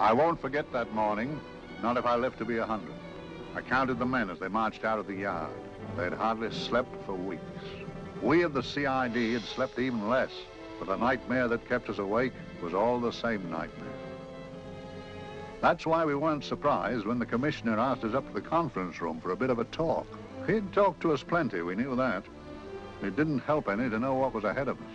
I won't forget that morning, not if I live to be 100. I counted the men as they marched out of the yard. They'd hardly slept for weeks. We of the CID had slept even less, but the nightmare that kept us awake was all the same nightmare. That's why we weren't surprised when the commissioner asked us up to the conference room for a bit of a talk. He'd talked to us plenty, we knew that. It didn't help any to know what was ahead of us.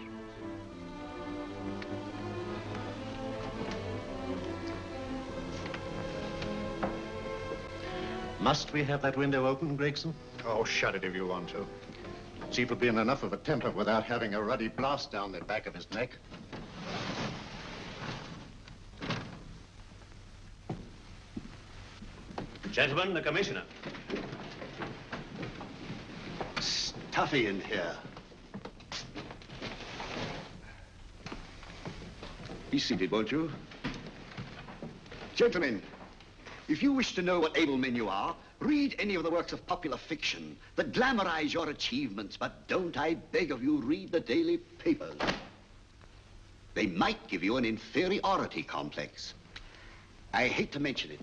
Must we have that window open, Gregson? Oh, shut it if you want to. Chief will be in enough of a temper without having a ruddy blast down the back of his neck. Gentlemen, the commissioner. Stuffy in here. Be seated, won't you? Gentlemen, if you wish to know what able men you are, read any of the works of popular fiction that glamorize your achievements, but don't, I beg of you, read the daily papers. They might give you an inferiority complex. I hate to mention it,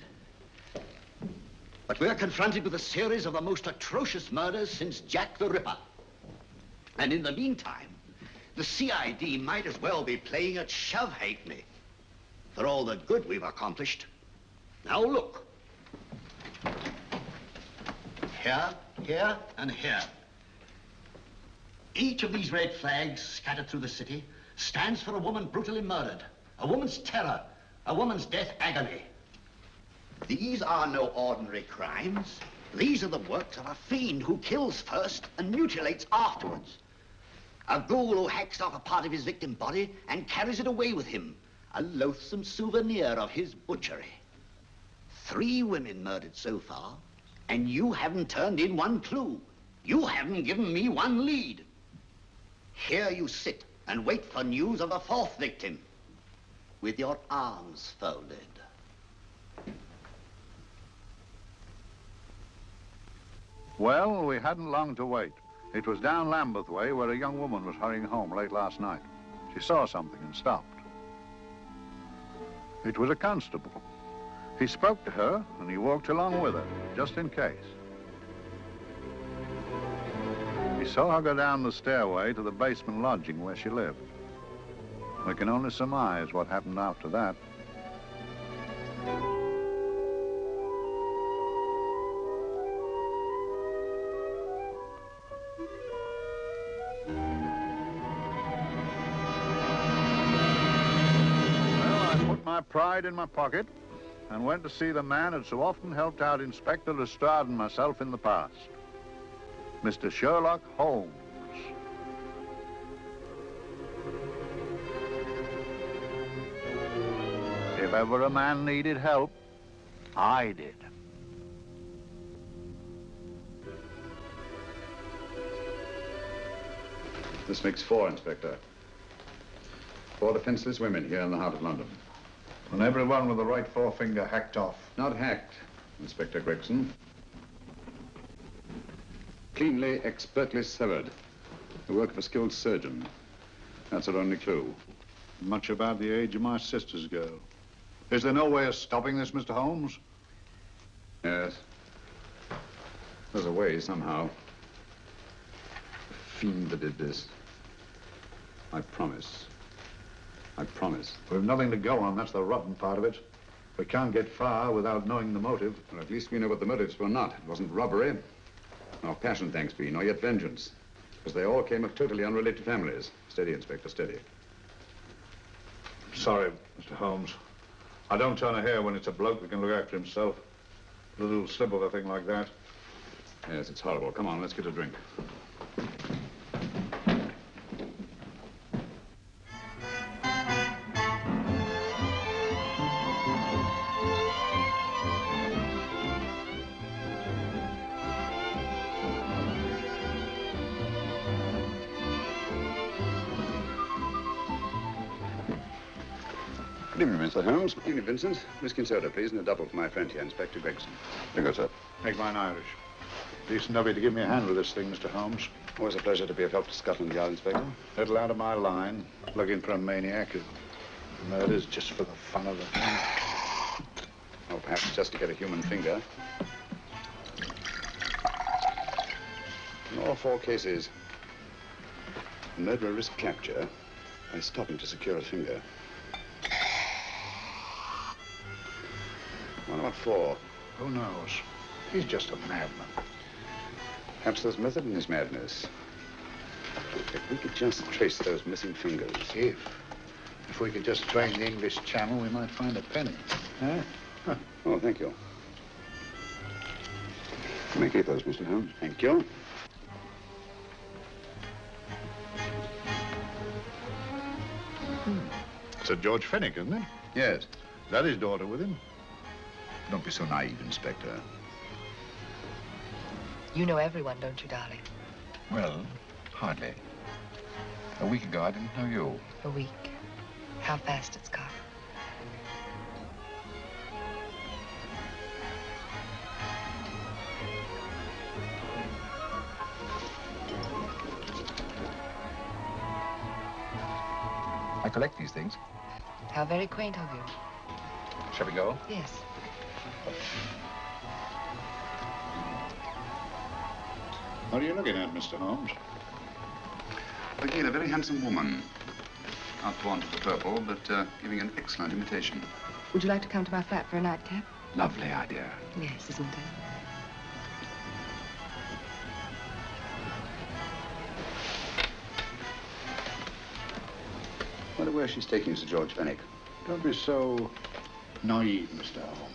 but we're confronted with a series of the most atrocious murders since Jack the Ripper. And in the meantime, the CID might as well be playing at shove-halfpenny for all the good we've accomplished. Now look. Here, here, and here. Each of these red flags scattered through the city stands for a woman brutally murdered, a woman's terror, a woman's death agony. These are no ordinary crimes. These are the works of a fiend who kills first and mutilates afterwards. A ghoul who hacks off a part of his victim body and carries it away with him, a loathsome souvenir of his butchery. 3 women murdered so far, and you haven't turned in one clue. You haven't given me one lead. Here you sit and wait for news of the 4th victim, with your arms folded. Well, we hadn't long to wait. It was down Lambeth Way where a young woman was hurrying home late last night. She saw something and stopped. It was a constable. He spoke to her and he walked along with her, just in case. He saw her go down the stairway to the basement lodging where she lived. We can only surmise what happened after that. My pride in my pocket and went to see the man who'd so often helped out Inspector Lestrade and myself in the past, Mr. Sherlock Holmes. If ever a man needed help, I did. This makes 4, Inspector. 4 defenseless women here in the heart of London. And everyone with the right forefinger hacked off. Not hacked, Inspector Gregson. Cleanly, expertly severed. The work of a skilled surgeon. That's our only clue. Much about the age of my sister's girl. Is there no way of stopping this, Mr. Holmes? Yes. There's a way, somehow. The fiend that did this. I promise. I promise. We've nothing to go on, that's the rotten part of it. We can't get far without knowing the motive. Well, at least we know what the motives were not. It wasn't robbery, nor passion, thanks be, nor yet vengeance. Because they all came of totally unrelated families. Steady, Inspector, steady. Sorry, Mr. Holmes. I don't turn a hair when it's a bloke that can look after himself. A little slip of a thing like that. Yes, it's horrible. Come on, let's get a drink. Good evening, Mr. Holmes. Good evening, Vincent. Whiskey and soda, please, and a double for my friend here, Inspector Gregson. Bingo, sir. Make mine Irish. Decent of you to give me a hand with this thing, Mr. Holmes. Always a pleasure to be of help to Scotland Yard, Inspector. Little out of my line, looking for a maniac who murders just for the fun of the thing. Perhaps just to get a human finger. In all 4 cases, the murderer risked capture by stopping to secure a finger. What about 4? Who knows? He's just a madman. Perhaps there's method in his madness. If we could just trace those missing fingers. If we could just drain the English Channel, we might find a penny. Huh? Oh, thank you. You may keep those, Mr. Holmes. Thank you. Sir George Fenwick, isn't it? Yes. Is that his daughter with him? Don't be so naive, Inspector. You know everyone, don't you, darling? Well, hardly. A week ago, I didn't know you. A week. How fast it's gone. I collect these things. How very quaint of you. Shall we go? Yes. What are you looking at, Mr. Holmes? Looking at a very handsome woman. Not drawn to the purple, but giving an excellent imitation. Would you like to come to my flat for a nightcap? Lovely idea. Yes, isn't it? I wonder where she's taking Sir George Fenwick. Don't be so naive, Mr. Holmes.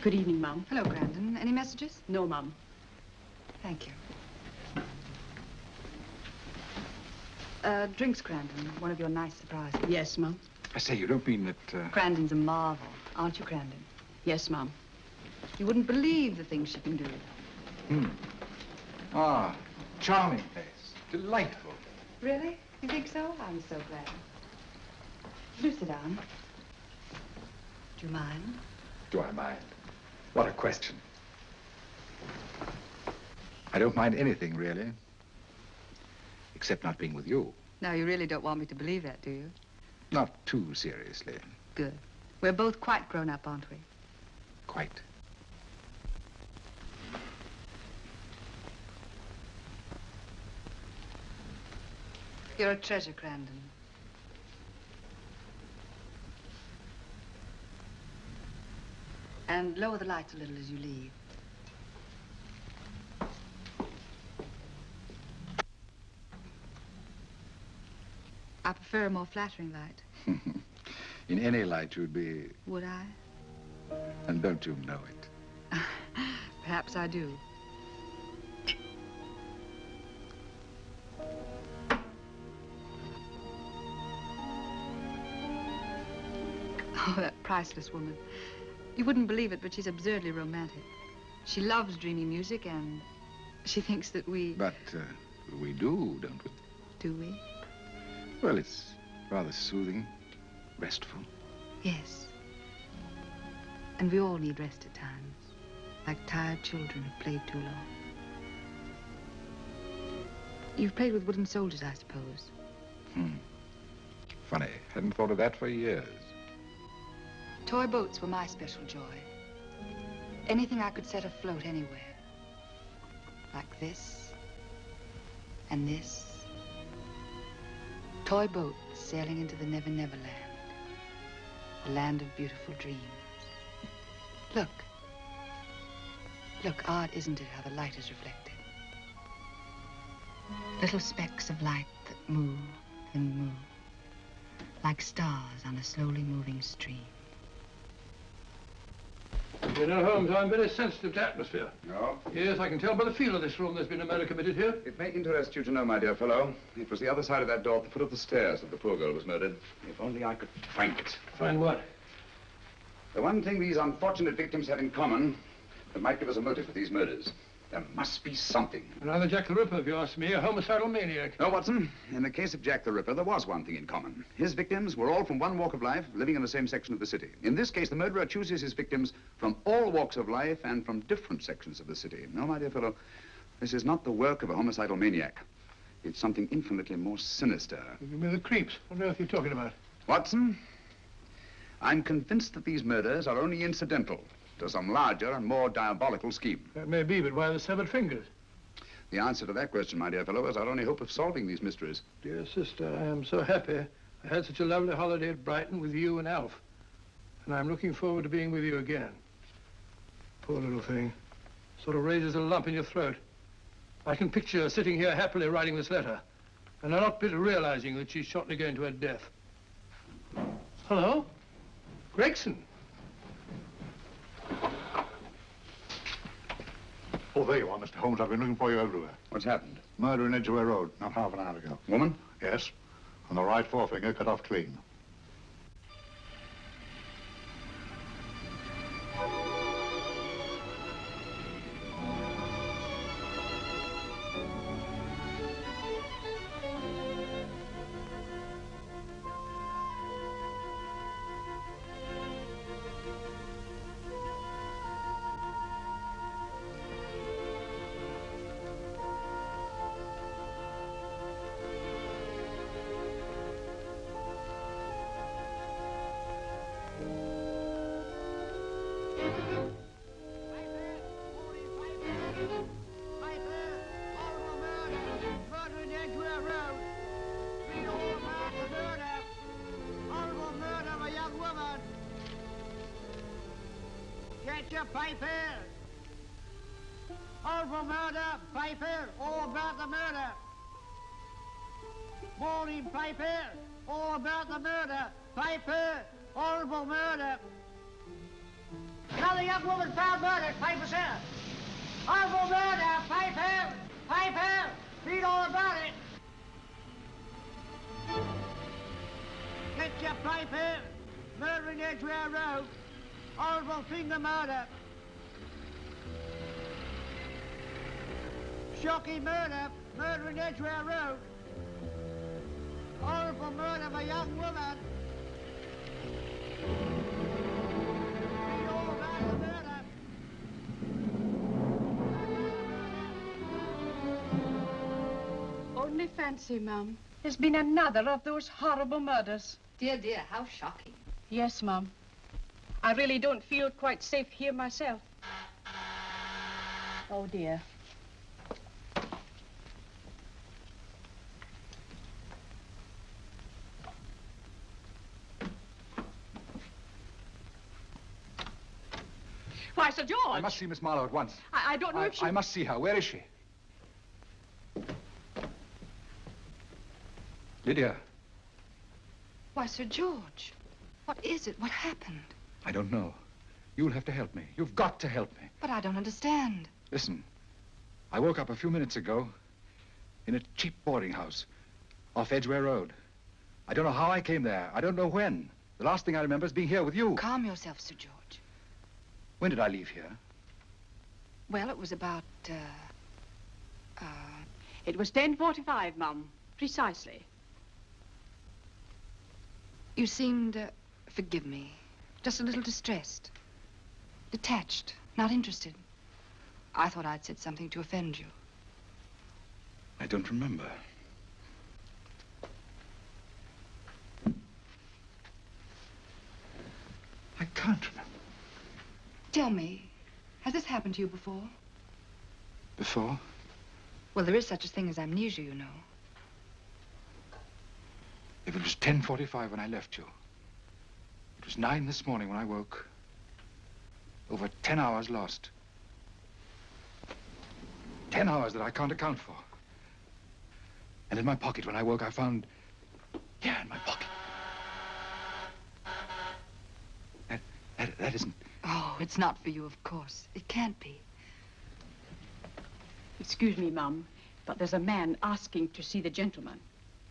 Good evening, Mum. Hello, Grandon. Any messages? No, Mum. Thank you. Drinks, Grandon. One of your nice surprises. Yes, Mum. I say, you don't mean that... Grandon's a marvel, aren't you, Grandon? Yes, Mum. You wouldn't believe the things she can do. Ah, charming place. Delightful. Really? You think so? I'm so glad. Do sit down. Do you mind? Do I mind? What a question. I don't mind anything, really. Except not being with you. Now, you really don't want me to believe that, do you? Not too seriously. Good. We're both quite grown up, aren't we? Quite. You're a treasure, Grandon. And lower the lights a little as you leave. I prefer a more flattering light. In any light, you'd be... Would I? And don't you know it? Perhaps I do. Oh, that priceless woman. You wouldn't believe it, but she's absurdly romantic. She loves dreamy music, and she thinks that we... But we do, don't we? Do we? Well, it's rather soothing, restful. Yes. And we all need rest at times, like tired children who've played too long. You've played with wooden soldiers, I suppose. Funny. Hadn't thought of that for years. Toy boats were my special joy. Anything I could set afloat anywhere. Like this, and this. Toy boats sailing into the Never Never Land. The land of beautiful dreams. Look. Look, art isn't it how the light is reflected? Little specks of light that move and move, like stars on a slowly moving stream. You know, Holmes, I'm very sensitive to atmosphere. No? Yes, I can tell by the feel of this room there's been a murder committed here. It may interest you to know, my dear fellow, it was the other side of that door at the foot of the stairs that the poor girl was murdered. If only I could find it. Find what? The one thing these unfortunate victims have in common that might give us a motive for these murders. There must be something. Another Jack the Ripper, if you ask me, a homicidal maniac. No, Watson. In the case of Jack the Ripper, there was one thing in common. His victims were all from one walk of life, living in the same section of the city. In this case, the murderer chooses his victims from all walks of life and from different sections of the city. No, my dear fellow, this is not the work of a homicidal maniac. It's something infinitely more sinister. Give me the creeps. What on earth are you talking about? Watson, I'm convinced that these murders are only incidental to some larger and more diabolical scheme. That may be, but why the severed fingers? The answer to that question, my dear fellow, is our only hope of solving these mysteries. Dear sister, I am so happy. I had such a lovely holiday at Brighton with you and Alf. And I'm looking forward to being with you again. Poor little thing. Sort of raises a lump in your throat. I can picture her sitting here happily writing this letter. And I'm not bit realizing that she's shortly going to her death. Hello? Gregson. Oh, there you are, Mr. Holmes. I've been looking for you everywhere. What's happened? Murder in Edgware Road, not half an hour ago. Woman? Yes. And the right forefinger cut off clean. Get your papers. Horrible murder, papers, all about the murder. Morning papers, all about the murder. Papers, horrible murder. Another young woman found murdered, papers here. Horrible murder, papers, papers, read all about it. Get your papers. Murder in Edgware Road. Horrible finger murder. Shocking murder. Murder in Edgware Road. Horrible murder of a young woman. Read all about the murder. Only fancy, Mum. There's been another of those horrible murders. Dear, dear, how shocking. Yes, Mum. I really don't feel quite safe here myself. Oh, dear. Why, Sir George! I must see Miss Marlowe at once. I don't know if she... I must see her. Where is she? Lydia. Why, Sir George, what is it? What happened? I don't know. You'll have to help me. You've got to help me. But I don't understand. Listen, I woke up a few minutes ago in a cheap boarding house off Edgware Road. I don't know how I came there. I don't know when. The last thing I remember is being here with you. Calm yourself, Sir George. When did I leave here? Well, it was about, It was 10:45, Mum. Precisely. You seemed, forgive me, just a little distressed. Detached, not interested. I thought I'd said something to offend you. I don't remember. I can't remember. Tell me, has this happened to you before? Before? Well, there is such a thing as amnesia, you know. If it was 10:45 when I left you, it was 9 this morning when I woke. Over 10 hours lost. 10 hours that I can't account for. And in my pocket, when I woke, I found... Here, in my pocket. That isn't... Oh, it's not for you, of course. It can't be. Excuse me, Mum, but there's a man asking to see the gentleman.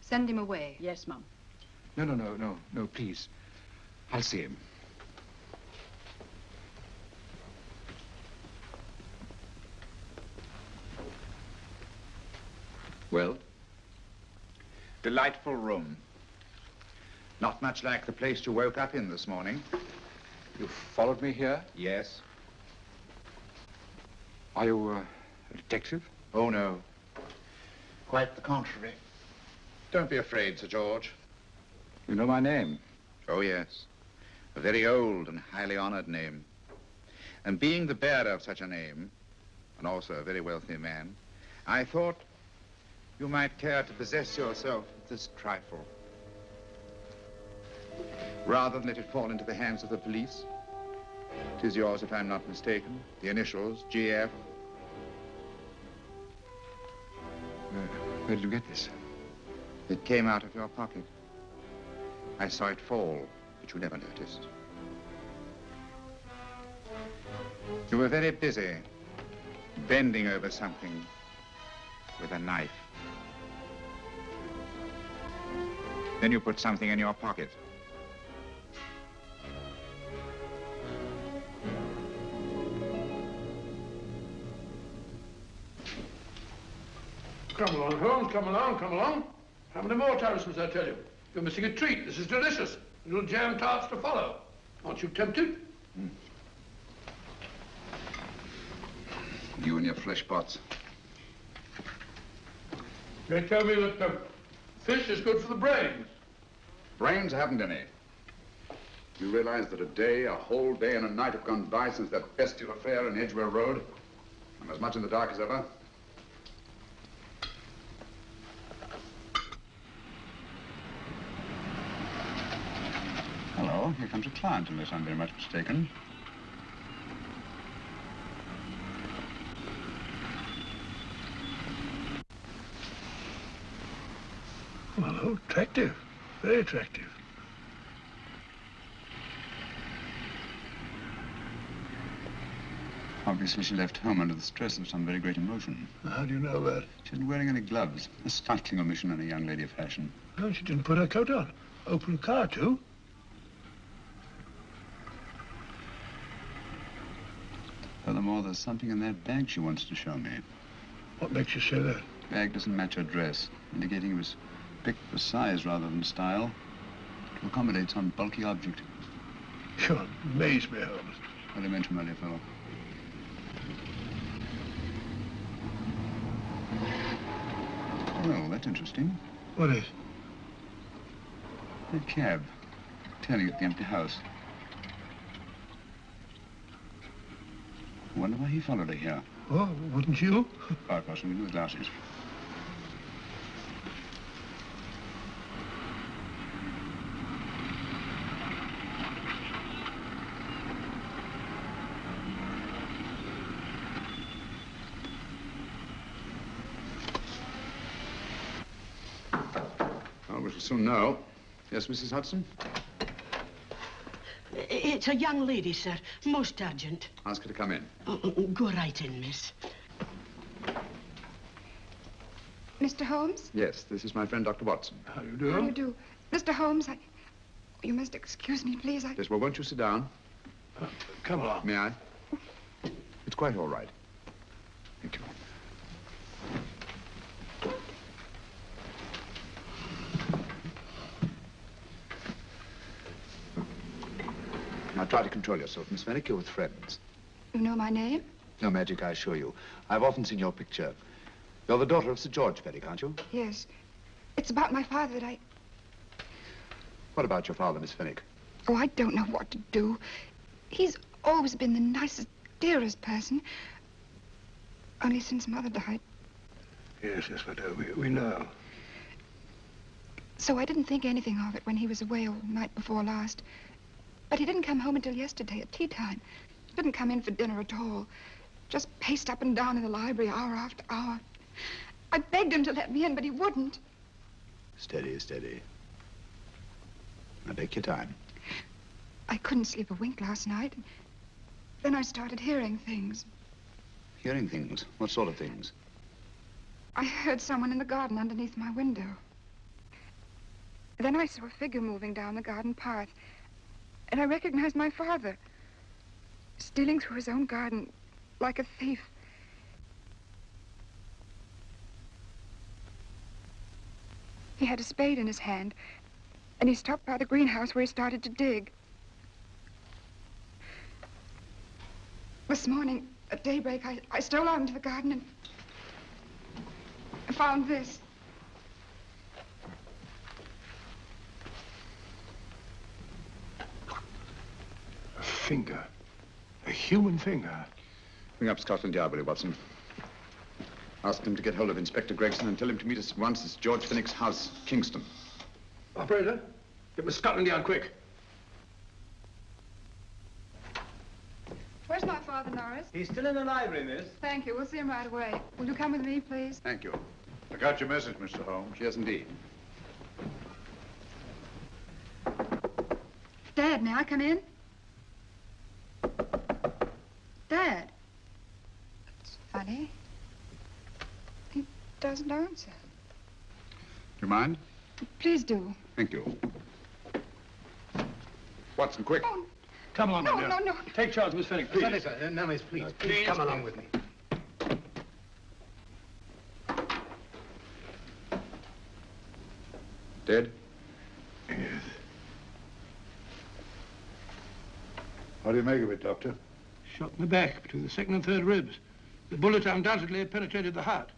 Send him away. Yes, Mum. No, please. I'll see him. Well? Delightful room. Not much like the place you woke up in this morning. You followed me here? Yes. Are you a detective? Oh, no. Quite the contrary. Don't be afraid, Sir George. You know my name? Oh, yes. A very old and highly honored name. And being the bearer of such a name, and also a very wealthy man, I thought you might care to possess yourself of this trifle. Rather than let it fall into the hands of the police. 'Tis yours, if I'm not mistaken. The initials, GF. Where did you get this? It came out of your pocket. I saw it fall, but you never noticed. You were very busy, bending over something with a knife. Then you put something in your pocket. Come along, Holmes, come along, come along. How many more times must I tell you? You're missing a treat. This is delicious. Little jam tarts to follow. Aren't you tempted? You and your flesh pots. They tell me that fish is good for the brains. Brains haven't any. You realize that a whole day and a night have gone by since that bestial affair in Edgware Road? I'm as much in the dark as ever. Hello, here comes a client, unless I'm very much mistaken. Hello, attractive. Very attractive. Obviously, she left home under the stress of some very great emotion. How do you know that? She isn't wearing any gloves. A startling omission in a young lady of fashion. No, she didn't put her coat on. Open car, too. Furthermore, there's something in that bag she wants to show me. What makes you say that? The bag doesn't match her dress, indicating it was picked for size rather than style, to accommodate some bulky object. You amaze me, Holmes. What do you mention, my dear fellow? Well, that's interesting. What is? A cab, turning at the empty house. I wonder why he followed her here. Oh, wouldn't you? Quite possibly with glasses. Well, we shall soon know. Yes, Mrs. Hudson? It's a young lady, sir. Most urgent. Ask her to come in. Go right in, miss. Mr. Holmes? Yes, this is my friend, Dr. Watson. How do you do? How do you do? Mr. Holmes, you must excuse me, please. Yes, well, won't you sit down? Come along. May I? It's quite all right. Thank you. Now, try to control yourself, Miss Fenwick. You're with friends. You know my name? No magic, I assure you. I've often seen your picture. You're the daughter of Sir George Fenwick, aren't you? Yes. It's about my father that What about your father, Miss Fenwick? Oh, I don't know what to do. He's always been the nicest, dearest person. Only since Mother died. Yes, we do. We know. So I didn't think anything of it when he was away all night before last. But he didn't come home until yesterday at tea time. He didn't come in for dinner at all. Just paced up and down in the library hour after hour. I begged him to let me in, but he wouldn't. Steady, steady. Now take your time. I couldn't sleep a wink last night. Then I started hearing things. Hearing things? What sort of things? I heard someone in the garden underneath my window. Then I saw a figure moving down the garden path. And I recognized my father, stealing through his own garden like a thief. He had a spade in his hand, and he stopped by the greenhouse where he started to dig. This morning, at daybreak, I stole out into the garden and I found this. A finger. A human finger. Bring up Scotland Yard, will you, Watson? Ask them to get hold of Inspector Gregson and tell him to meet us at once at George Finnick's house, Kingston. Operator, get me Scotland Yard quick. Where's my father, Norris? He's still in the library, miss. Thank you. We'll see him right away. Will you come with me, please? Thank you. I got your message, Mr. Holmes. Yes, indeed. Dad, may I come in? Dad. It's funny. He doesn't answer. Do you mind? Please do. Thank you. Watson, quick. Oh, Come along, no, my dear. no, no. Take charge, Miss Finnick, please. Sorry, sir. No, miss, please. Please come along with me. Dead? Yes. What do you make of it, Doctor? Shot in the back, between the second and third ribs. The bullet undoubtedly penetrated the heart.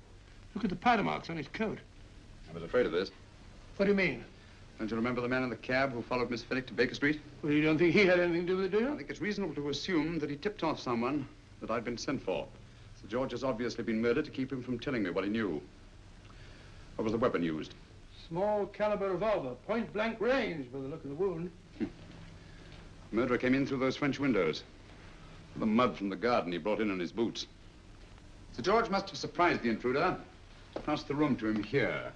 Look at the powder marks on his coat. I was afraid of this. What do you mean? Don't you remember the man in the cab who followed Miss Finnick to Baker Street? Well, you don't think he had anything to do with it, do I you? think it's reasonable to assume that he tipped off someone that I'd been sent for. Sir George has obviously been murdered to keep him from telling me what he knew. What was the weapon used? Small caliber revolver, point blank range by the look of the wound. The murderer came in through those French windows. The mud from the garden he brought in his boots. Sir George must have surprised the intruder. Passed the room to him here.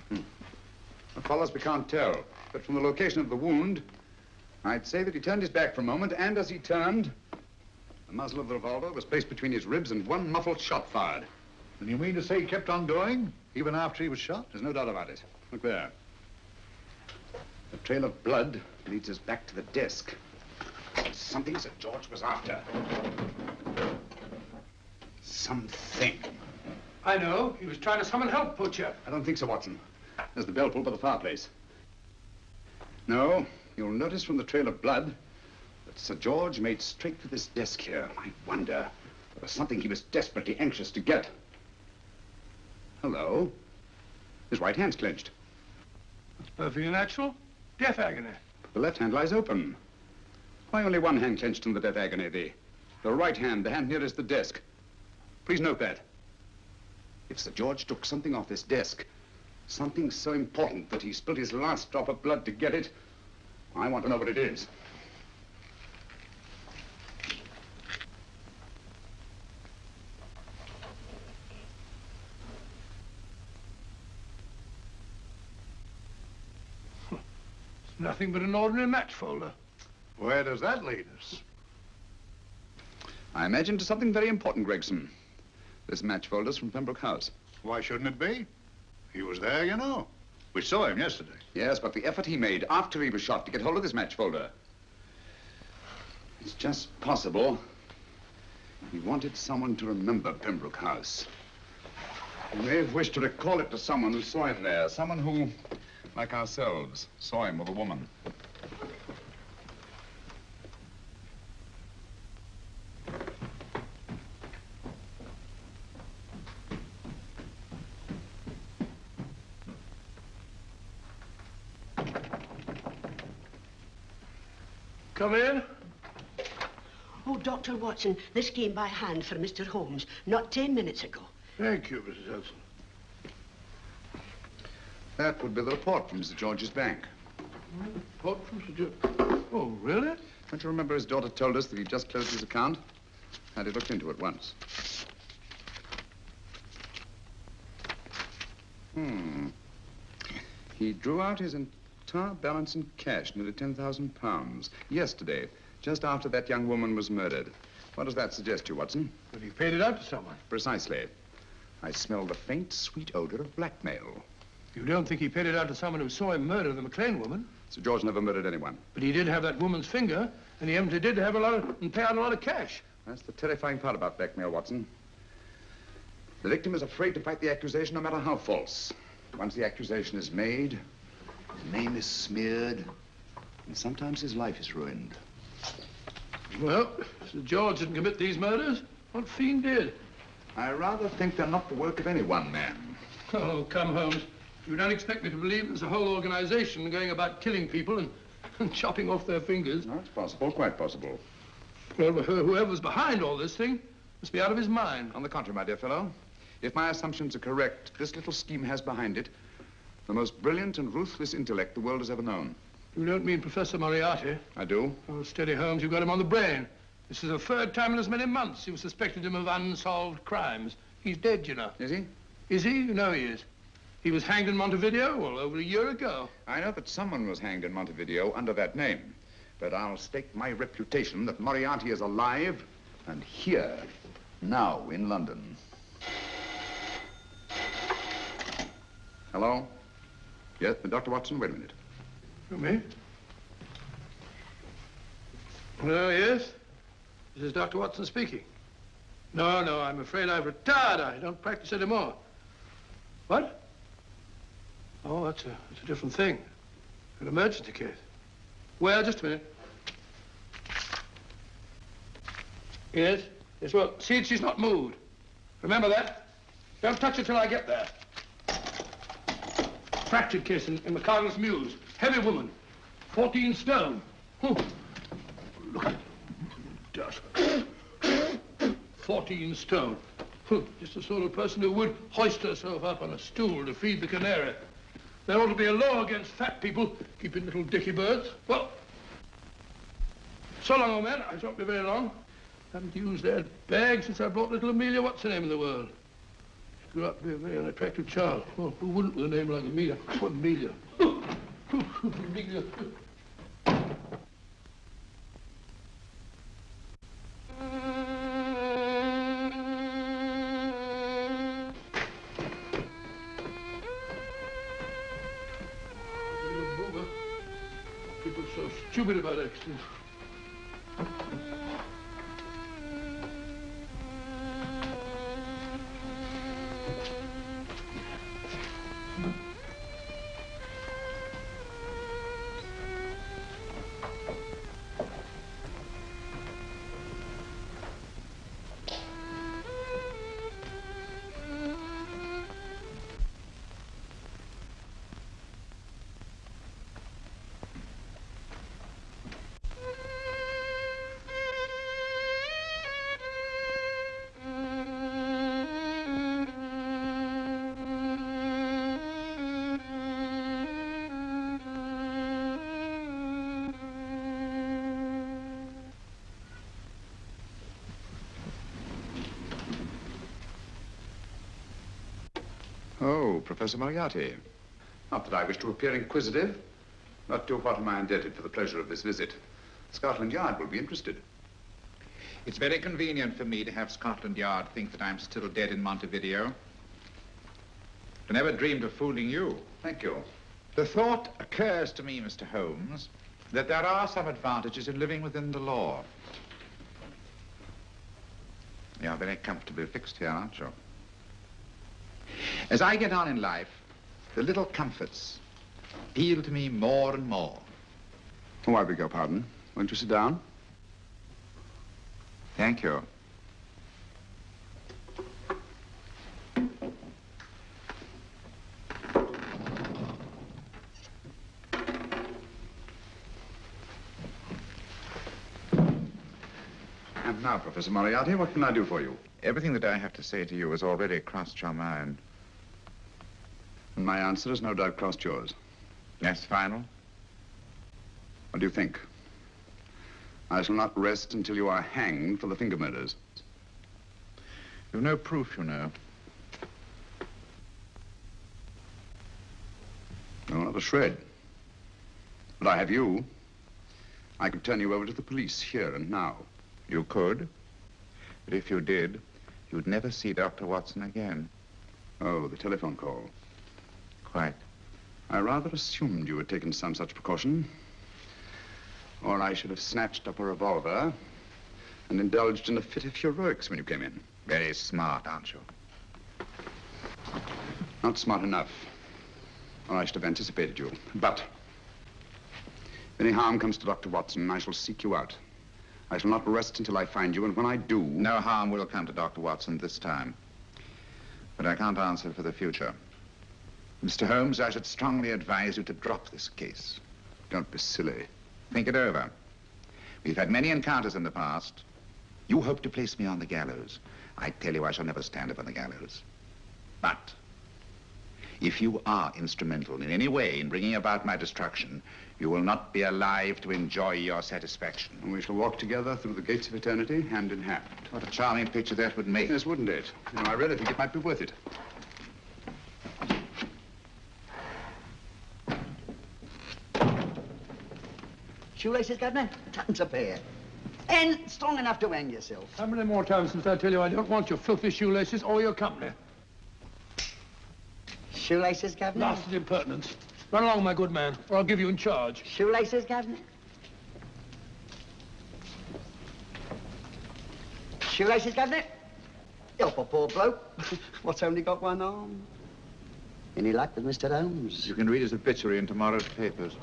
What follows, we can't tell. But from the location of the wound, I'd say that he turned his back for a moment, and as he turned, the muzzle of the revolver was placed between his ribs and one muffled shot fired. And you mean to say he kept on going, even after he was shot? There's no doubt about it. Look there. The trail of blood leads us back to the desk. Something Sir George was after. Something. I know. He was trying to summon help, poor chap. I don't think so, Watson. There's the bell pull by the fireplace. No, you'll notice from the trail of blood that Sir George made straight for this desk here. I wonder, there was something he was desperately anxious to get. Hello. His right hand's clenched. That's perfectly natural. Death agony. But the left hand lies open. Why only one hand clenched in the death agony? The right hand, the hand nearest the desk. Please note that. If Sir George took something off this desk, something so important that he spilled his last drop of blood to get it, I want to know what it is. It's nothing but an ordinary match folder. Where does that lead us? I imagine to something very important, Gregson. This match folder's from Pembroke House. Why shouldn't it be? He was there, you know. We saw him yesterday. Yes, but the effort he made after he was shot to get hold of this match folder. It's just possible he wanted someone to remember Pembroke House. He may have wished to recall it to someone who saw him there. Someone who, like ourselves, saw him with a woman. Come in. Oh, Dr. Watson, this came by hand for Mr. Holmes, not 10 minutes ago. Thank you, Mrs. Hudson. That would be the report from Sir George's bank. Report from Sir George. Oh, really? Don't you remember his daughter told us that he'd just closed his account? had it looked into at once. He drew out his entire balance in cash, nearly £10,000, yesterday, just after that young woman was murdered. What does that suggest to you, Watson? But he paid it out to someone. Precisely. I smell the faint, sweet odor of blackmail. You don't think he paid it out to someone who saw him murder the McLean woman? Sir George never murdered anyone. But he did have that woman's finger, and he evidently did have and pay out a lot of cash. That's the terrifying part about blackmail, Watson. The victim is afraid to fight the accusation, no matter how false. Once the accusation is made, his name is smeared, and sometimes his life is ruined. Well, Sir George didn't commit these murders. What fiend did? I rather think they're not the work of any one man. Oh, come, Holmes. You don't expect me to believe there's a whole organization going about killing people and chopping off their fingers. No, it's possible, quite possible. Well, whoever's behind all this thing must be out of his mind. On the contrary, my dear fellow, if my assumptions are correct, this little scheme has behind it the most brilliant and ruthless intellect the world has ever known. You don't mean Professor Moriarty? I do. Oh, steady, Holmes. You've got him on the brain. This is the third time in as many months you've suspected him of unsolved crimes. He's dead, you know. Is he? Is he? You know he is. He was hanged in Montevideo, well, over a year ago. I know that someone was hanged in Montevideo under that name. But I'll stake my reputation that Moriarty is alive and here, now, in London. Hello? Yes, Dr. Watson, wait a minute. You me? Well, yes. This is Dr. Watson speaking. No, I'm afraid I've retired. I don't practice anymore. What? Oh, that's a different thing. An emergency case. Well, just a minute. Yes? Yes, well, see, she's not moved. Remember that? Don't touch her till I get there. Fractured case in the Cardinal's Mews. Heavy woman. 14 stone. Look at dust. 14 stone. Just the sort of person who would hoist herself up on a stool to feed the canary. There ought to be a law against fat people keeping little dicky birds. Well, so long, old man. I shan't be very long. Haven't used that bag since I brought little Amelia. What's her name in the world? She grew up to be a very unattractive child. Well, who wouldn't with a name like Amelia? Oh, Amelia. Amelia. People are so stupid about accidents. Oh, Professor Moriarty. Not that I wish to appear inquisitive, but to what am I indebted for the pleasure of this visit? Scotland Yard will be interested. It's very convenient for me to have Scotland Yard think that I'm still dead in Montevideo. I never dreamed of fooling you. Thank you. The thought occurs to me, Mr. Holmes, that there are some advantages in living within the law. You're very comfortably fixed here, aren't you? As I get on in life, the little comforts appeal to me more and more. Oh, I beg your pardon. Won't you sit down? Thank you. And now, Professor Moriarty, what can I do for you? Everything that I have to say to you has already crossed your mind. And my answer has no doubt crossed yours. Yes, final? What do you think? I shall not rest until you are hanged for the finger murders. You've no proof, you know. No, not a shred. But I have you. I could turn you over to the police here and now. You could. But if you did, you'd never see Dr. Watson again. Oh, the telephone call. Quite. I rather assumed you had taken some such precaution. Or I should have snatched up a revolver and indulged in a fit of heroics when you came in. Very smart, aren't you? Not smart enough. Or I should have anticipated you. But if any harm comes to Dr. Watson, I shall seek you out. I shall not rest until I find you, and when I do... No harm will come to Dr. Watson this time. But I can't answer for the future. Mr. Holmes, I should strongly advise you to drop this case. Don't be silly. Think it over. We've had many encounters in the past. You hope to place me on the gallows. I tell you, I shall never stand up on the gallows. But if you are instrumental in any way in bringing about my destruction, you will not be alive to enjoy your satisfaction. And we shall walk together through the gates of eternity, hand in hand. What a charming picture that would make. Yes, wouldn't it? You know, I really think it might be worth it. Shoelaces, Governor? Tuppence a pair. And strong enough to hang yourself. How many more times since I tell you I don't want your filthy shoelaces or your company? Shoelaces, Governor? Blasted impertinence. Run along, my good man, or I'll give you in charge. Shoelaces, Governor? Shoelaces, Governor? Help a poor bloke. What's only got one arm? Any luck with Mr. Holmes? You can read his obituary in tomorrow's papers.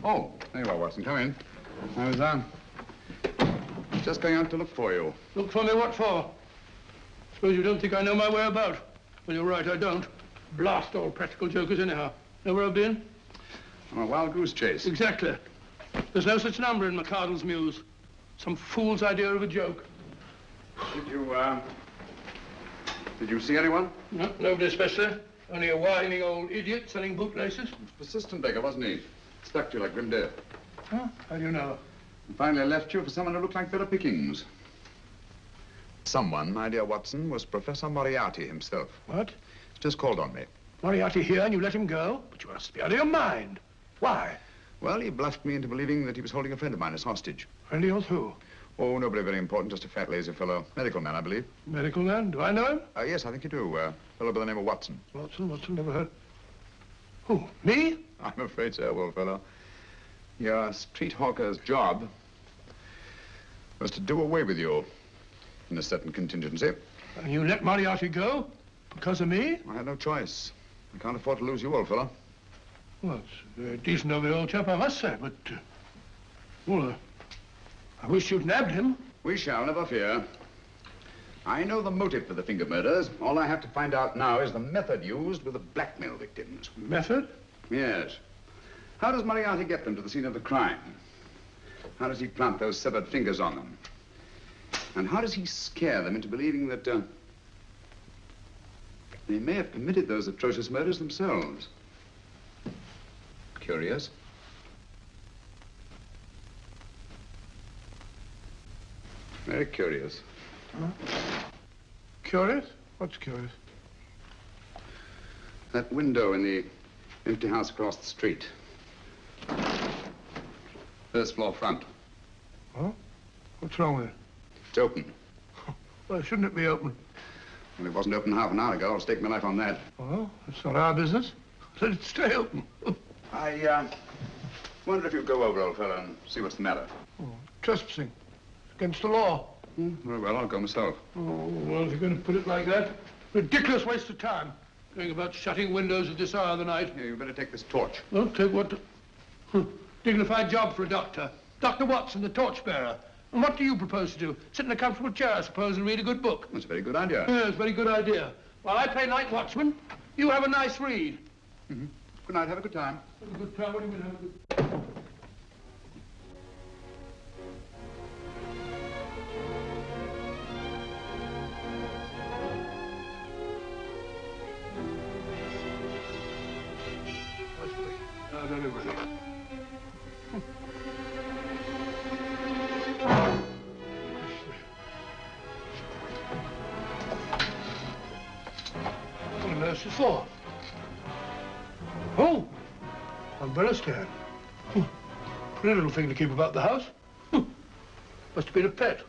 Oh, there you are, Watson. Come in. I was, just going out to look for you. Look for me what for? Suppose you don't think I know my way about. Well, you're right, I don't. Blast all practical jokers anyhow. Know where I've been? On a wild goose chase. Exactly. There's no such number in McCardle's Muse. Some fool's idea of a joke. Did you see anyone? No, nobody especially. Only a whining old idiot selling bootlaces. Persistent beggar, wasn't he? Stuck to you like grim death. Huh? How do you know? And finally left you for someone who looked like better pickings. Someone, my dear Watson, was Professor Moriarty himself. What? Just called on me. Moriarty here and you let him go? But you must be out of your mind. Why? Well, he bluffed me into believing that he was holding a friend of mine as hostage. Friend of yours who? Oh, nobody very important, just a fat, lazy fellow. Medical man, I believe. Medical man? Do I know him? Yes, I think you do. A fellow by the name of Watson. Watson, never heard. Who, me? I'm afraid so, old fellow. Your street hawker's job was to do away with you in a certain contingency. And you let Moriarty go? Because of me? I had no choice. I can't afford to lose you, old fellow. Well, it's very decent of the old chap, I must say, but... I wish you'd nabbed him. We shall, never fear. I know the motive for the finger murders. All I have to find out now is the method used with the blackmail victims. Method? Yes. How does Moriarty get them to the scene of the crime? How does he plant those severed fingers on them? And how does he scare them into believing that they may have committed those atrocious murders themselves? Curious. Very curious. Huh? Curious? What's curious? That window in the empty house across the street. First floor front. Huh? What's wrong with it? It's open. Well, shouldn't it be open? Well, it wasn't open half an hour ago. I'll stake my life on that. Well, it's not our business. Let it stay open. I wonder if you'd go over, old fellow, and see what's the matter. Oh, trespassing. Against the law. Very well, I'll go myself. Oh, well, if you're going to put it like that, ridiculous waste of time. Going about shutting windows at this hour of the night. Yeah, you better take this torch. Well, take what? Dignified job for a doctor. Dr. Watson, the torchbearer. And what do you propose to do? Sit in a comfortable chair, I suppose, and read a good book? That's a very good idea. Yes, very good idea. While I play night watchman, you have a nice read. Mm-hmm. Good night, have a good time. Have a good time, what do you mean, have a good... and everything. What on earth's it for? Oh, umbrella stand. Pretty little thing to keep about the house. Must have been a pet.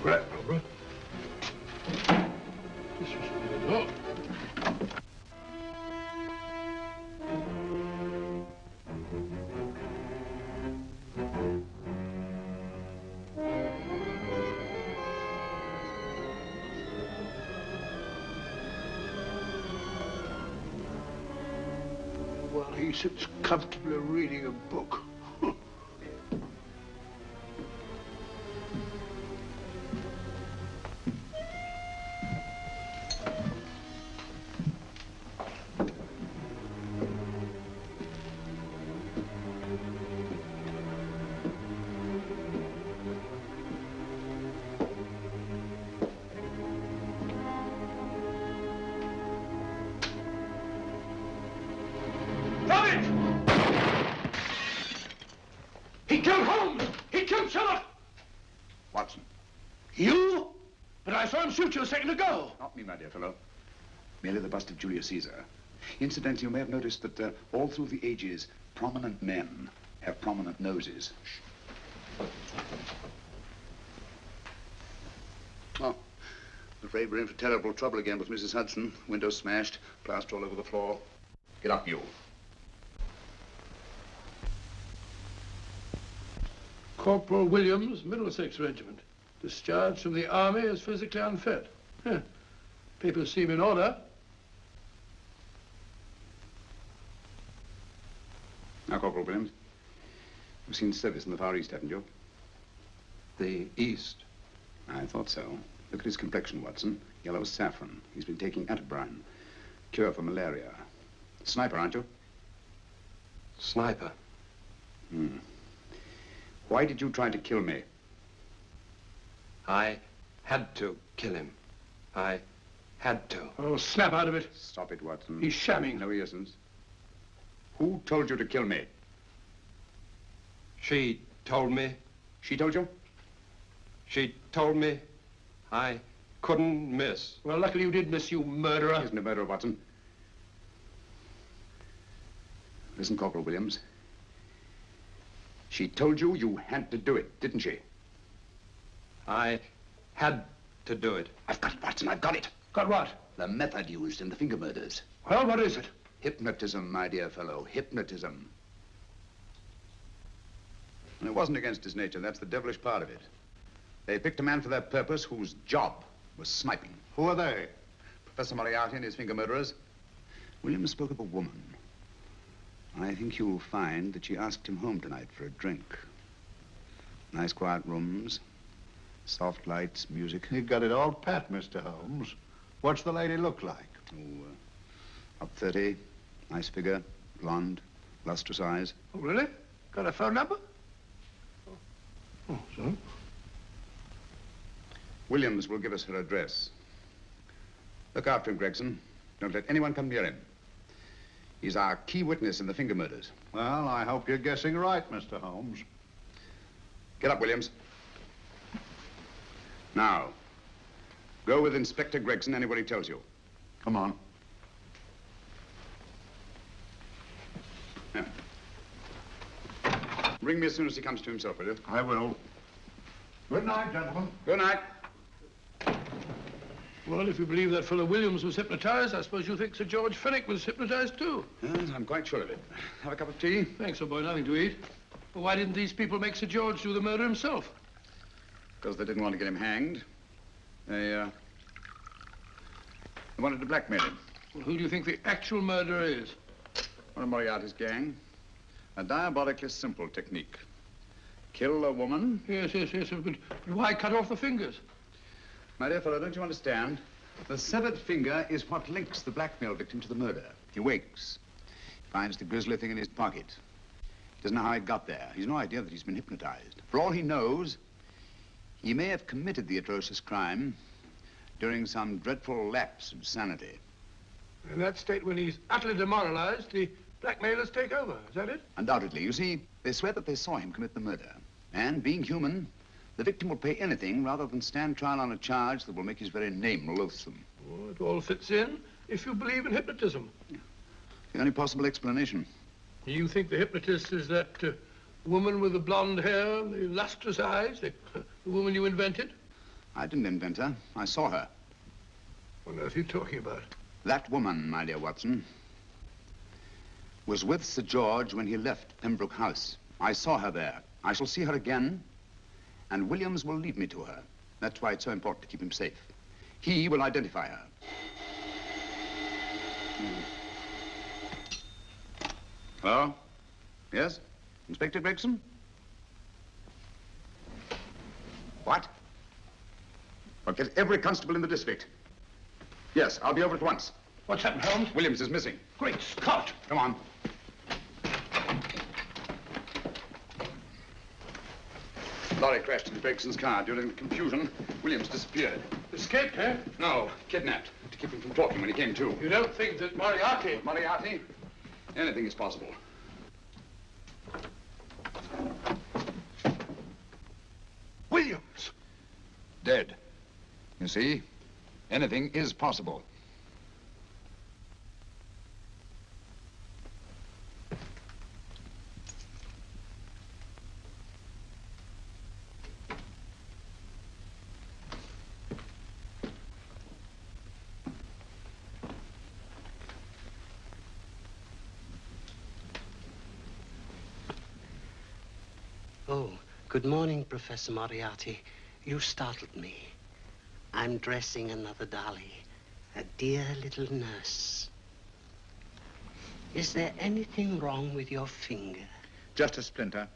Right, Barbara. This was good. Oh. While he sits comfortably reading a book. He killed Holmes! He killed Sherlock! Watson. You? But I saw him shoot you a second ago. Not me, my dear fellow. Merely the bust of Julius Caesar. Incidentally, you may have noticed that all through the ages, prominent men have prominent noses. Shh. Oh, I'm afraid we're in for terrible trouble again with Mrs. Hudson. Windows smashed, plaster all over the floor. Get up, you. Corporal Williams, Middlesex Regiment. Discharged from the army as physically unfit. Papers seem in order. Now, Corporal Williams, you've seen service in the Far East, haven't you? The East? I thought so. Look at his complexion, Watson. Yellow as saffron. He's been taking atabrine. Cure for malaria. Sniper, aren't you? Sniper? Why did you try to kill me? I had to kill him. I had to. Oh, snap out of it. Stop it, Watson. He's shamming. No, he isn't. Who told you to kill me? She told me. She told you? She told me I couldn't miss. Well, luckily you did miss, you murderer. He isn't a murderer, Watson. Listen, Corporal Williams. She told you you had to do it, didn't she? I had to do it. I've got it, Watson, I've got it. Got what? The method used in the finger murders. Well, what is it? Hypnotism, my dear fellow, hypnotism. And it wasn't against his nature, that's the devilish part of it. They picked a man for that purpose whose job was sniping. Who are they? Professor Moriarty and his finger murderers. Williams spoke of a woman. I think you'll find that she asked him home tonight for a drink. Nice quiet rooms, soft lights, music. You've got it all pat, Mr. Holmes. What's the lady look like? Oh, up 30, nice figure, blonde, lustrous eyes. Oh, really? Got a phone number? Oh, so? Williams will give us her address. Look after him, Gregson. Don't let anyone come near him. He's our key witness in the finger murders. Well, I hope you're guessing right, Mr. Holmes. Get up, Williams. Now, go with Inspector Gregson anywhere he tells you. Come on. Yeah. Ring me as soon as he comes to himself, will you? I will. Good night, gentlemen. Good night. Well, if you believe that fellow Williams was hypnotized, I suppose you think Sir George Fenwick was hypnotized, too. Yes, I'm quite sure of it. Have a cup of tea? Thanks, old boy. Nothing to eat. But why didn't these people make Sir George do the murder himself? Because they didn't want to get him hanged. They wanted to blackmail him. Well, who do you think the actual murderer is? One of Moriarty's gang. A diabolically simple technique. Kill a woman. Yes, but why cut off the fingers? My dear fellow, don't you understand? The severed finger is what links the blackmail victim to the murder. He wakes, finds the grisly thing in his pocket. He doesn't know how it got there. He's no idea that he's been hypnotized. For all he knows, he may have committed the atrocious crime during some dreadful lapse of sanity. In that state, when he's utterly demoralized, the blackmailers take over. Is that it? Undoubtedly. You see, they swear that they saw him commit the murder. And being human, the victim will pay anything rather than stand trial on a charge that will make his very name loathsome. Oh, it all fits in if you believe in hypnotism. The only possible explanation. You think the hypnotist is that woman with the blonde hair and the lustrous eyes, the woman you invented? I didn't invent her. I saw her. What on earth are you talking about? That woman, my dear Watson, was with Sir George when he left Pembroke House. I saw her there. I shall see her again, and Williams will lead me to her. That's why it's so important to keep him safe. He will identify her. Hello? Yes? Inspector Gregson? What? Well, get every constable in the district. Yes, I'll be over at once. What's happened, Holmes? Williams is missing. Great Scott! Come on. Lorry crashed into Gregson's car. During the confusion, Williams disappeared. Escaped, eh? No, kidnapped. To keep him from talking when he came to. You don't think that Moriarty... Moriarty? Anything is possible. Williams! Dead. You see, anything is possible. Oh, good morning, Professor Moriarty. You startled me. I'm dressing another dolly, a dear little nurse. Is there anything wrong with your finger? Just a splinter.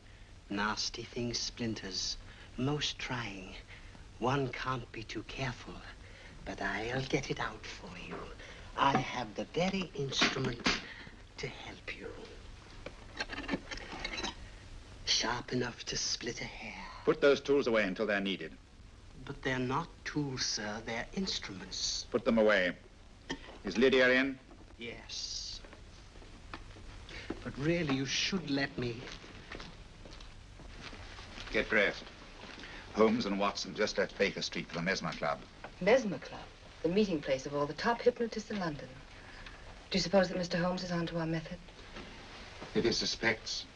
Nasty things, splinters. Most trying. One can't be too careful, but I'll get it out for you. I have the very instrument to help you. Sharp enough to split a hair. Put those tools away until they're needed. But they're not tools, sir. They're instruments. Put them away. Is Lydia in? Yes. But really, you should let me. Get dressed. Holmes and Watson just left Baker Street for the Mesmer Club. Mesmer Club, the meeting place of all the top hypnotists in London. Do you suppose that Mr. Holmes is onto our method? If he suspects,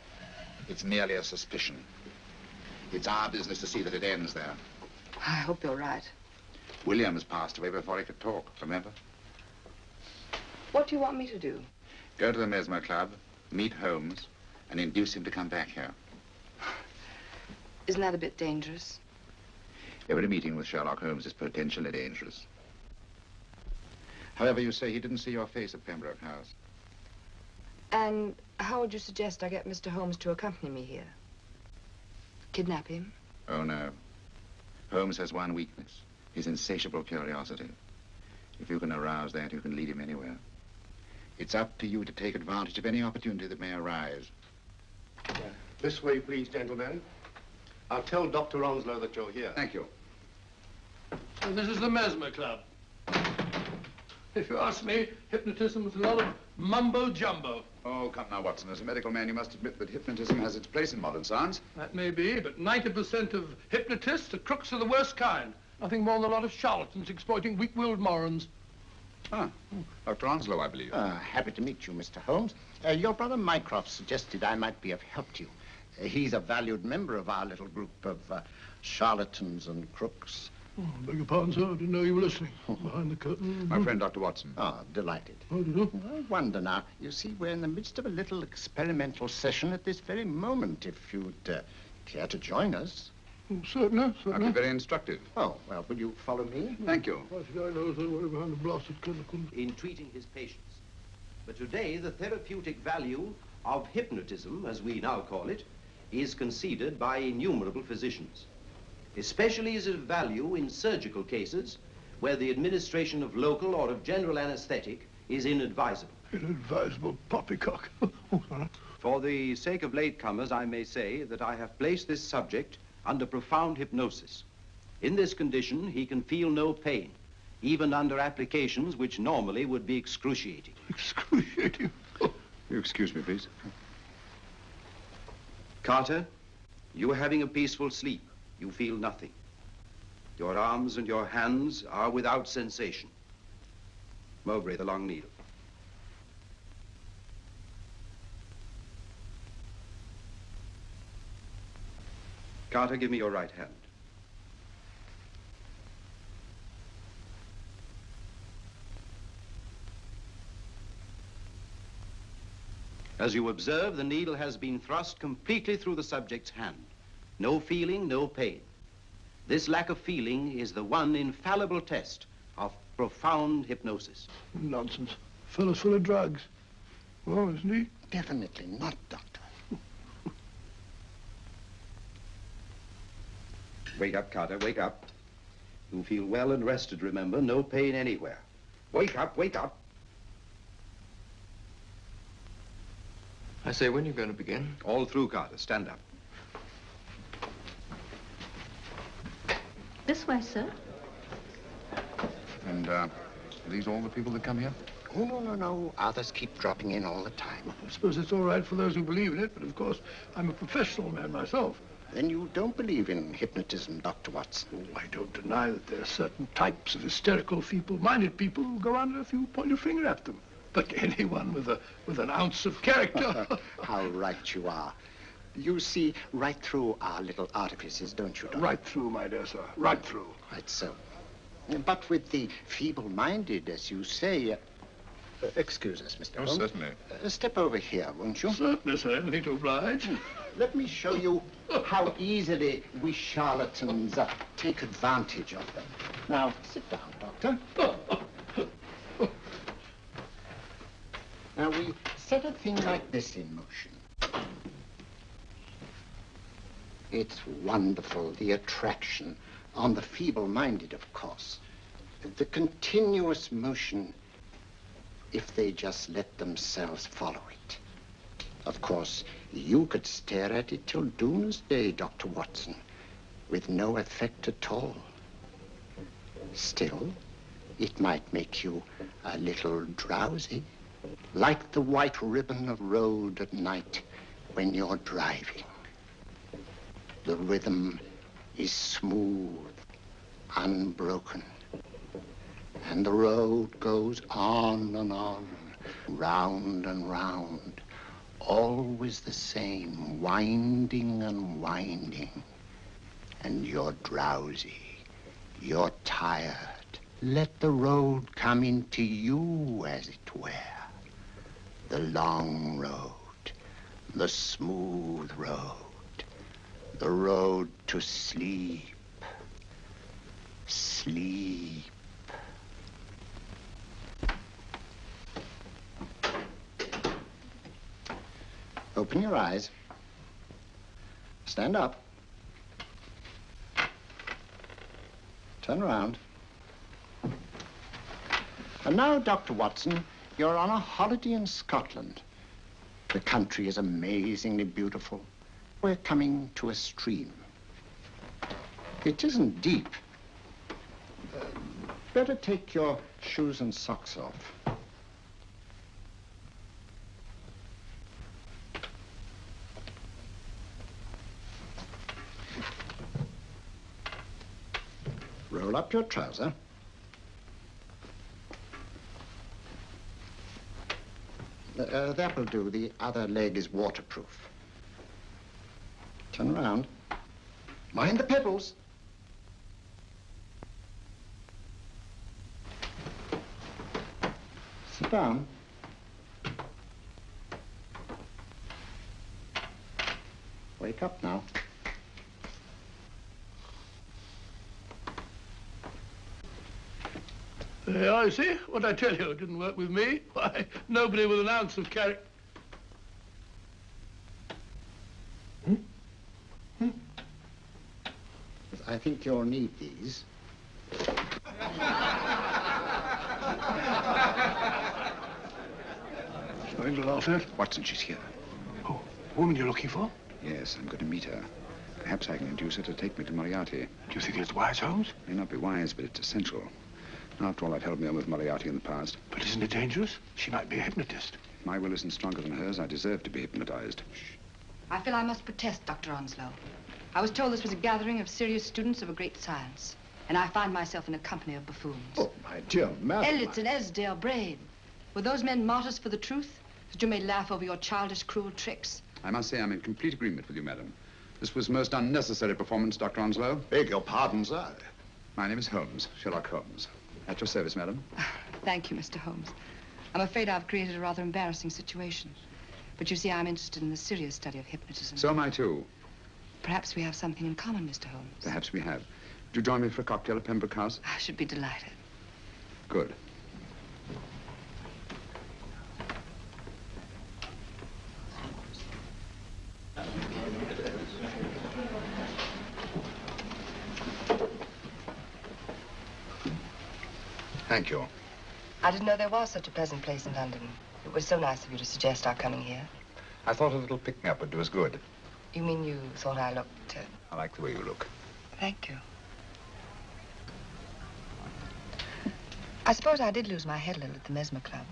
it's merely a suspicion. It's our business to see that it ends there. I hope you're right. Williams passed away before he could talk, remember? What do you want me to do? Go to the Mesmer Club, meet Holmes, and induce him to come back here. Isn't that a bit dangerous? Every meeting with Sherlock Holmes is potentially dangerous. However, you say he didn't see your face at Pembroke House. And how would you suggest I get Mr. Holmes to accompany me here? Kidnap him? Oh, no. Holmes has one weakness, his insatiable curiosity. If you can arouse that, you can lead him anywhere. It's up to you to take advantage of any opportunity that may arise. This way, please, gentlemen. I'll tell Dr. Onslow that you're here. Thank you. So this is the Mesmer Club. If you ask me, hypnotism is a lot of mumbo-jumbo. Oh, come now, Watson. As a medical man, you must admit that hypnotism has its place in modern science. That may be, but 90% of hypnotists are crooks of the worst kind. Nothing more than a lot of charlatans exploiting weak-willed morons. Ah, Dr. Onslow, I believe. Happy to meet you, Mr. Holmes. Your brother Mycroft suggested I might be of help to you. He's a valued member of our little group of charlatans and crooks. Oh, beg your pardon, sir. I didn't know you were listening. Behind the curtain. My friend, Dr. Watson. Ah, delighted. Oh, did you? I wonder now. You see, we're in the midst of a little experimental session at this very moment. If you'd care to join us. Oh, certainly, That'd certainly. be very instructive. Oh, well, will you follow me? Thank you. Why should I know the way behind the blasted clinical? In treating his patients. But today, the therapeutic value of hypnotism, as we now call it, is conceded by innumerable physicians. Especially is it of value in surgical cases where the administration of local or of general anesthetic is inadvisable. Inadvisable poppycock. Oh, sorry. For the sake of latecomers, I may say that I have placed this subject under profound hypnosis. In this condition, he can feel no pain, even under applications which normally would be excruciating. Excruciating. You excuse me, please. Carter, you are having a peaceful sleep. You feel nothing. Your arms and your hands are without sensation. Mowbray, the long needle. Carter, give me your right hand. As you observe, the needle has been thrust completely through the subject's hand. No feeling, no pain. This lack of feeling is the one infallible test of profound hypnosis. Nonsense. Fellow's full of drugs. Well, isn't he? Definitely not, Doctor. Wake up, Carter, wake up. You feel well and rested, remember. No pain anywhere. Wake up, wake up. I say, when are you going to begin? All through, Carter. Stand up. This way, sir. And, are these all the people that come here? Oh, no, no, no. Others keep dropping in all the time. I suppose it's all right for those who believe in it, but of course, I'm a professional man myself. Then you don't believe in hypnotism, Dr. Watson? Oh, I don't deny that there are certain types of hysterical, feeble-minded people who go under if you point your finger at them. But anyone with an ounce of character... How right you are. You see right through our little artifices, don't you, Doctor? Right through, my dear sir. Right through. Right so. But with the feeble-minded, as you say... excuse us, Mr. Holmes. Certainly. Step over here, won't you? Certainly, sir. Anything to oblige. Let me show you how easily we charlatans take advantage of them. Now, sit down, Doctor. Now, we set a thing like this in motion. It's wonderful, the attraction on the feeble-minded, of course. The continuous motion, if they just let themselves follow it. Of course, you could stare at it till doomsday, Dr. Watson, with no effect at all. Still, it might make you a little drowsy, like the white ribbon of road at night when you're driving. The rhythm is smooth, unbroken, and the road goes on and on, round and round, always the same, winding and winding. And you're drowsy, you're tired. Let the road come into you, as it were. The long road, the smooth road, the road to sleep. Sleep. Open your eyes. Stand up. Turn around. And now, Dr. Watson, you're on a holiday in Scotland. The country is amazingly beautiful. We're coming to a stream. It isn't deep. Better take your shoes and socks off. Roll up your trouser. That will do. The other leg is waterproof. Turn around. Mind the pebbles. Sit down. Wake up now. I see. What I tell you, it didn't work with me. Why, nobody with an ounce of character. I think you'll need these. Something to laugh at? Watson, she's here. Oh, woman you're looking for? Yes, I'm going to meet her. Perhaps I can induce her to take me to Moriarty. Do you think it's wise, Holmes? May not be wise, but it's essential. After all, I've held me on with Moriarty in the past. But isn't it dangerous? She might be a hypnotist. If my will isn't stronger than hers, I deserve to be hypnotized. I feel I must protest, Dr. Onslow. I was told this was a gathering of serious students of a great science, and I find myself in a company of buffoons. Oh, my dear madam. Elliot's and Esdale Braid. Were those men martyrs for the truth? That you may laugh over your childish, cruel tricks? I must say I'm in complete agreement with you, madam. This was most unnecessary performance, Dr. Onslow. Beg your pardon, sir. My name is Holmes, Sherlock Holmes. At your service, madam. Thank you, Mr. Holmes. I'm afraid I've created a rather embarrassing situation. But you see, I'm interested in the serious study of hypnotism. So am I, too. Perhaps we have something in common, Mr. Holmes. Perhaps we have. Would you join me for a cocktail at Pembroke House? I should be delighted. Good. Thank you. I didn't know there was such a pleasant place in London. It was so nice of you to suggest our coming here. I thought a little picking-up would do us good. You mean you thought I looked... I like the way you look. Thank you. I suppose I did lose my head a little at the Mesmer Club.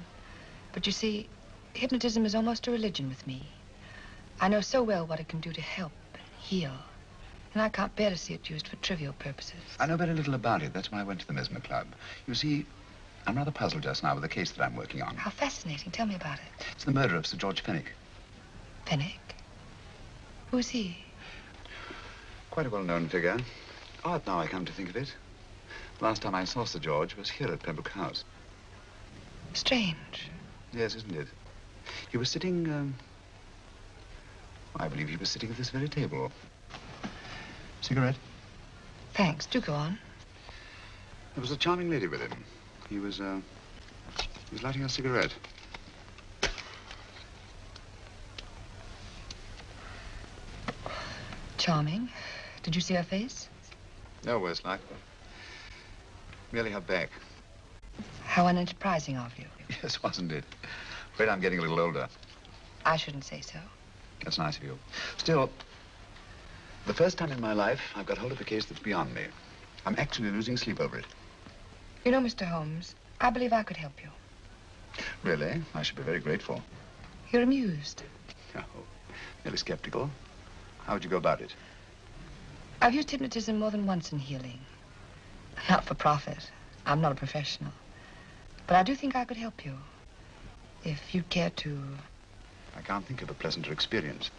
But you see, hypnotism is almost a religion with me. I know so well what it can do to help and heal. And I can't bear to see it used for trivial purposes. I know very little about it. That's why I went to the Mesmer Club. You see, I'm rather puzzled just now with the case that I'm working on. How fascinating. Tell me about it. It's the murder of Sir George Fenwick. Fenwick? Who's he? Quite a well-known figure. Odd now I come to think of it. Last time I saw Sir George was here at Pembroke House. Strange. Yes, isn't it? He was sitting, I believe he was sitting at this very table. Cigarette? Thanks. Do go on. There was a charming lady with him. He was lighting a cigarette. Charming. Did you see her face? No worse like. Merely her back. How unenterprising of you. Yes, wasn't it? Afraid I'm getting a little older. I shouldn't say so. That's nice of you. Still, the first time in my life, I've got hold of a case that's beyond me. I'm actually losing sleep over it. You know, Mr. Holmes, I believe I could help you. Really? I should be very grateful. You're amused. Oh, merely skeptical. How would you go about it? I've used hypnotism more than once in healing. Not for profit. I'm not a professional. But I do think I could help you. If you'd care to... I can't think of a pleasanter experience.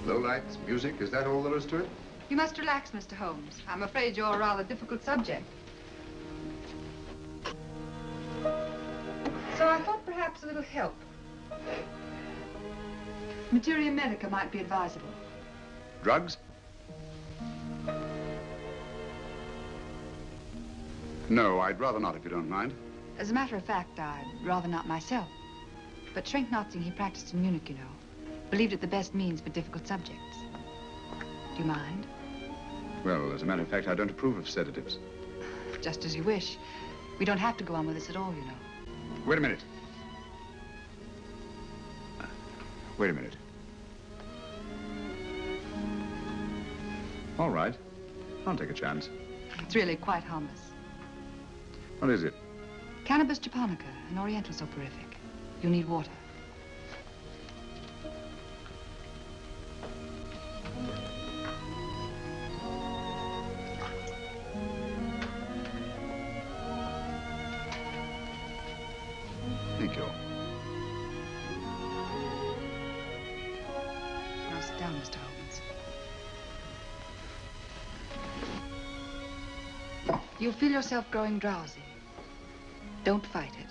Low lights, music, is that all there is to it? You must relax, Mr. Holmes. I'm afraid you're a rather difficult subject. So I thought perhaps a little help. Materia medica might be advisable. Drugs? No, I'd rather not, if you don't mind. As a matter of fact, I'd rather not myself. But Schrenk-Notzing, he practiced in Munich, you know. Believed it the best means for difficult subjects. Do you mind? Well, as a matter of fact, I don't approve of sedatives. Just as you wish. We don't have to go on with this at all, you know. Wait a minute. Wait a minute. All right. I'll take a chance. It's really quite harmless. What is it? Cannabis japonica, an oriental soporific. You'll need water. Thank you. Now sit down, Mr. Holmes. You'll feel yourself growing drowsy. Don't fight it.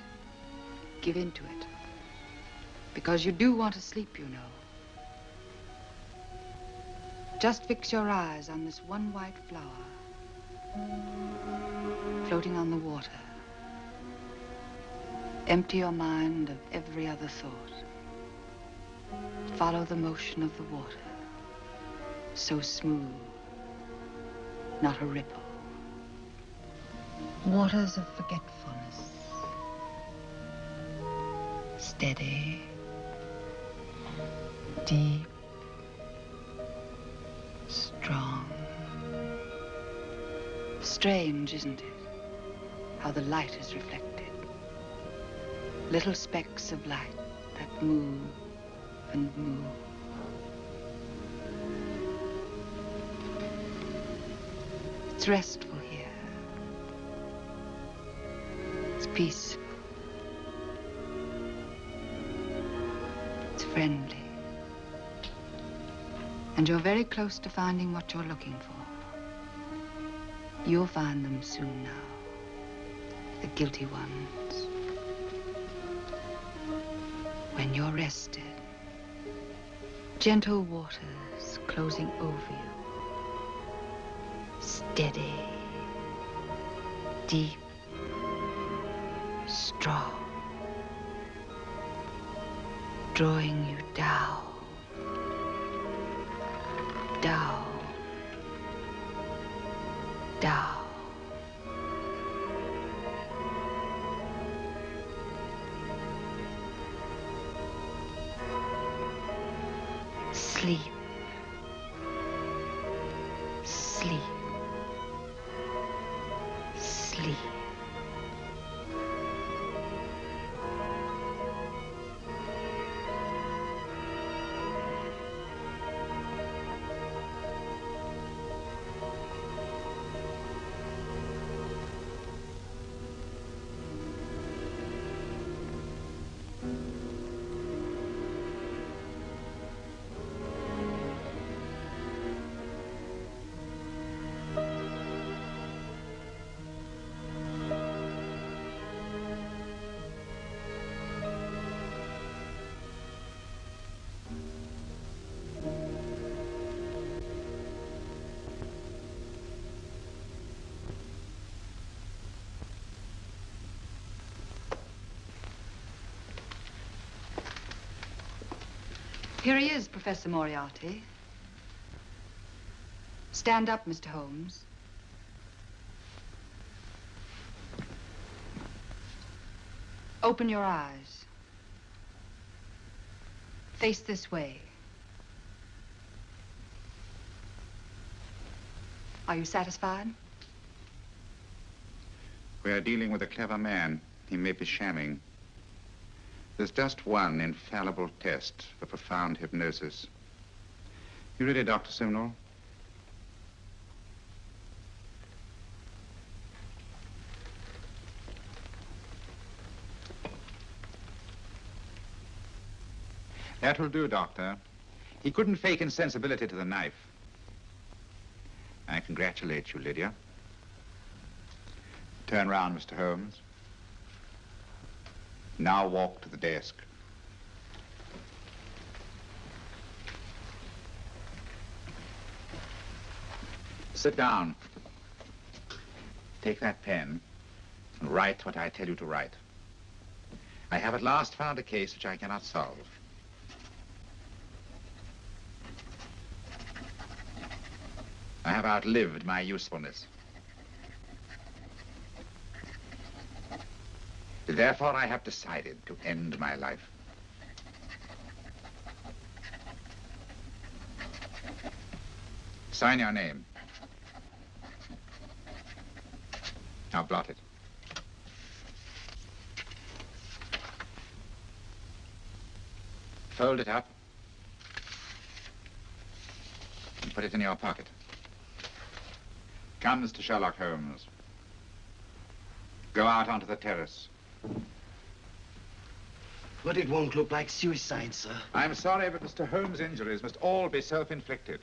Give in to it. Because you do want to sleep, you know. Just fix your eyes on this one white flower floating on the water. Empty your mind of every other thought. Follow the motion of the water. So smooth, not a ripple. Waters of forgetfulness. Steady, deep, strong. Strange, isn't it? How the light is reflected. Little specks of light that move and move. It's restful here. It's peaceful. It's friendly. And you're very close to finding what you're looking for. You'll find them soon now. The guilty ones. When you're rested, gentle waters closing over you. Steady, deep, strong. Drawing you down, down, down. Sleep. Sleep. Sleep. Here he is, Professor Moriarty. Stand up, Mr. Holmes. Open your eyes. Face this way. Are you satisfied? We are dealing with a clever man. He may be shamming. There's just one infallible test for profound hypnosis. You ready, Dr. Simnel? That will do, Doctor. He couldn't fake insensibility to the knife. I congratulate you, Lydia. Turn round, Mr. Holmes. Now walk to the desk. Sit down. Take that pen and write what I tell you to write. I have at last found a case which I cannot solve. I have outlived my usefulness. Therefore, I have decided to end my life. Sign your name. Now blot it. Fold it up and put it in your pocket. Come, Mr. Sherlock Holmes. Go out onto the terrace. But it won't look like suicide, sir. I'm sorry, but Mr. Holmes' injuries must all be self-inflicted.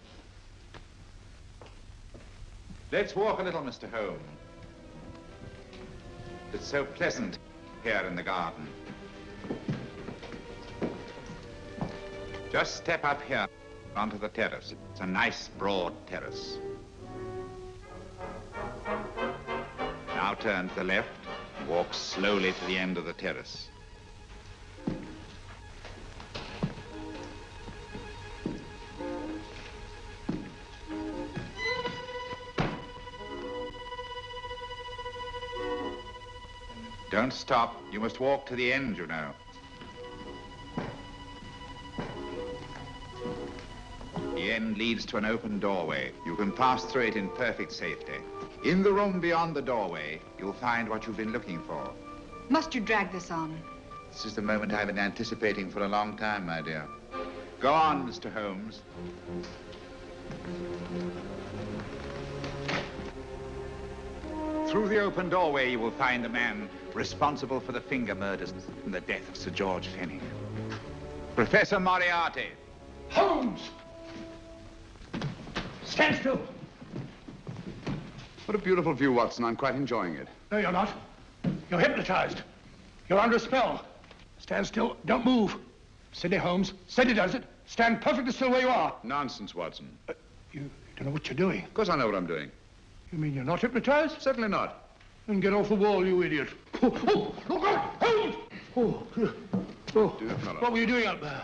Let's walk a little, Mr. Holmes. It's so pleasant here in the garden. Just step up here onto the terrace. It's a nice, broad terrace. Now turn to the left and walk slowly to the end of the terrace. Don't stop. You must walk to the end, you know. The end leads to an open doorway. You can pass through it in perfect safety. In the room beyond the doorway, you'll find what you've been looking for. Must you drag this on? This is the moment I've been anticipating for a long time, my dear. Go on, Mr. Holmes. Through the open doorway, you will find the man responsible for the finger murders and the death of Sir George Fenning. Professor Moriarty. Holmes! Stand still. What a beautiful view, Watson. I'm quite enjoying it. No, you're not. You're hypnotized. You're under a spell. Stand still. Don't move. Steady, Holmes. Steady does it. Stand perfectly still where you are. Nonsense, Watson. You don't know what you're doing. Of course I know what I'm doing. You mean you're not hypnotized? Certainly not. Then get off the wall, you idiot. Oh, look out! Holmes! Dear fellow. What were you doing up there?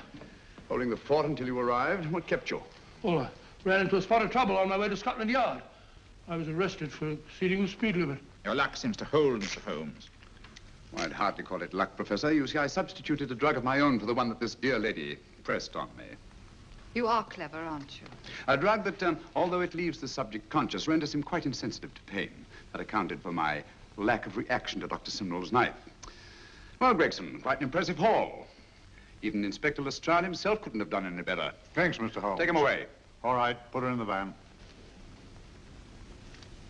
Holding the fort until you arrived. What kept you? Well, I ran into a spot of trouble on my way to Scotland Yard. I was arrested for exceeding the speed limit. Your luck seems to hold, Mr. Holmes. Well, I'd hardly call it luck, Professor. You see, I substituted a drug of my own for the one that this dear lady pressed on me. You are clever, aren't you? A drug that, although it leaves the subject conscious, renders him quite insensitive to pain. That accounted for my lack of reaction to Dr. Simnel's knife. Well, Gregson, quite an impressive haul. Even Inspector Lestrade himself couldn't have done any better. Thanks, Mr. Holmes. Take him away. All right, put her in the van.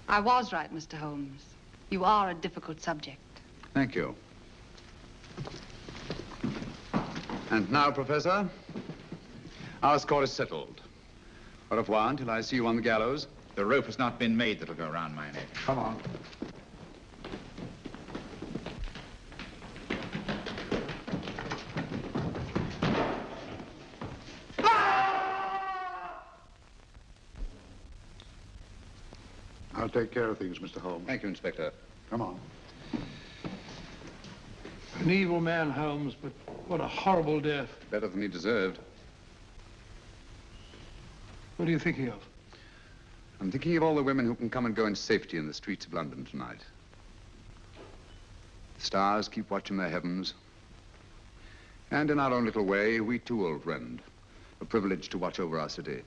I was right, Mr. Holmes. You are a difficult subject. Thank you. And now, Professor, our score is settled. Au revoir until I see you on the gallows. The rope has not been made that'll go around my neck. Come on. I'll take care of things, Mr. Holmes. Thank you, Inspector. Come on. An evil man, Holmes, but what a horrible death. Better than he deserved. What are you thinking of? I'm thinking of all the women who can come and go in safety in the streets of London tonight. The stars keep watching their heavens. And in our own little way, we too, old friend, are privileged to watch over our city.